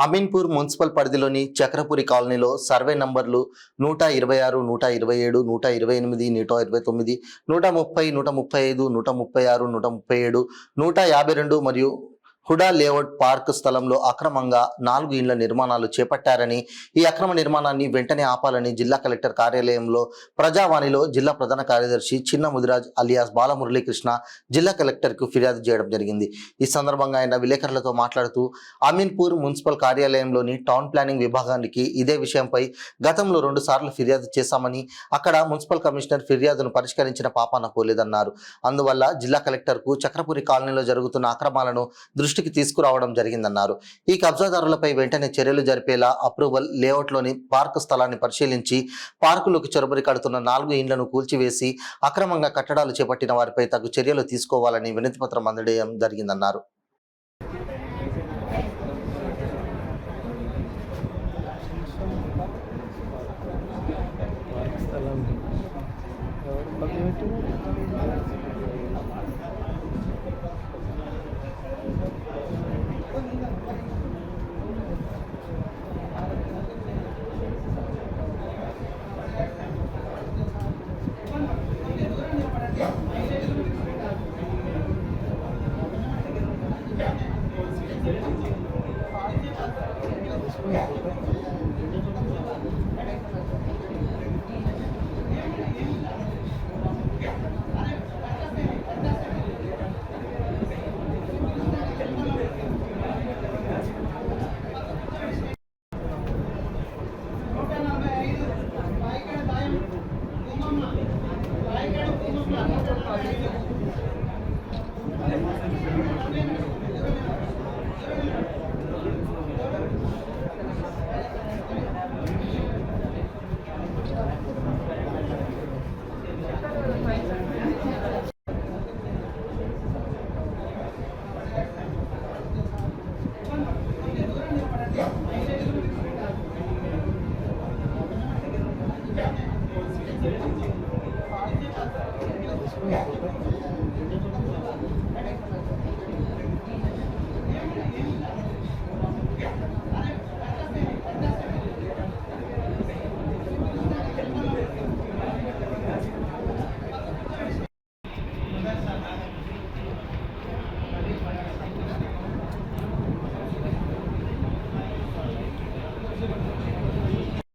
Ameenpur municipal పరిధిలోని చక్రపురి కాలనీలో survey నంబర్లు 126, 127, 128, 129, 130, 135, 136, 137, 152 మరియు హుడా లేఅవుట్ పార్క్ స్థలంలో అక్రమంగా 4 ఇండ్ల నిర్మాణాలు చేపట్టారని, ఈ అక్రమ నిర్మాణాన్ని వెంటనే ఆపాలని జిల్లా కలెక్టర్ కార్యాలయంలో ప్రజావాణిలో జిల్లా ప్రధాన కార్యదర్శి చిన్న ముదిరాజ్ అలియాస్ బాలమురళీకృష్ణ జిల్లా కలెక్టర్కు ఫిర్యాదు చేయడం జరిగింది. ఈ సందర్భంగా ఆయన విలేకరులతో మాట్లాడుతూ అమీన్పూర్ మున్సిపల్ కార్యాలయంలోని టౌన్ ప్లానింగ్ విభాగానికి ఇదే విషయంపై గతంలో 2 సార్లు ఫిర్యాదు చేశామని, అక్కడ మున్సిపల్ కమిషనర్ ఫిర్యాదును పరిష్కరించిన పాపాన పోలేదన్నారు. అందువల్ల జిల్లా కలెక్టర్కు చక్రపురి కాలనీలో జరుగుతున్న అక్రమాలను దృష్టికి తీసుకురావడం జరిగిందన్నారు. ఈ కబ్జాదారులపై వెంటనే చర్యలు జరిపేలా అప్రూవల్ లేఅవుట్లోని పార్కు స్థలాన్ని పరిశీలించి పార్కులోకి చొరబడి కడుతున్న 4 ఇండ్లను కూల్చివేసి అక్రమంగా కట్టడాలు చేపట్టిన వారిపై తగు చర్యలు తీసుకోవాలని వినతిపత్రం అందజేయడం జరిగిందన్నారు.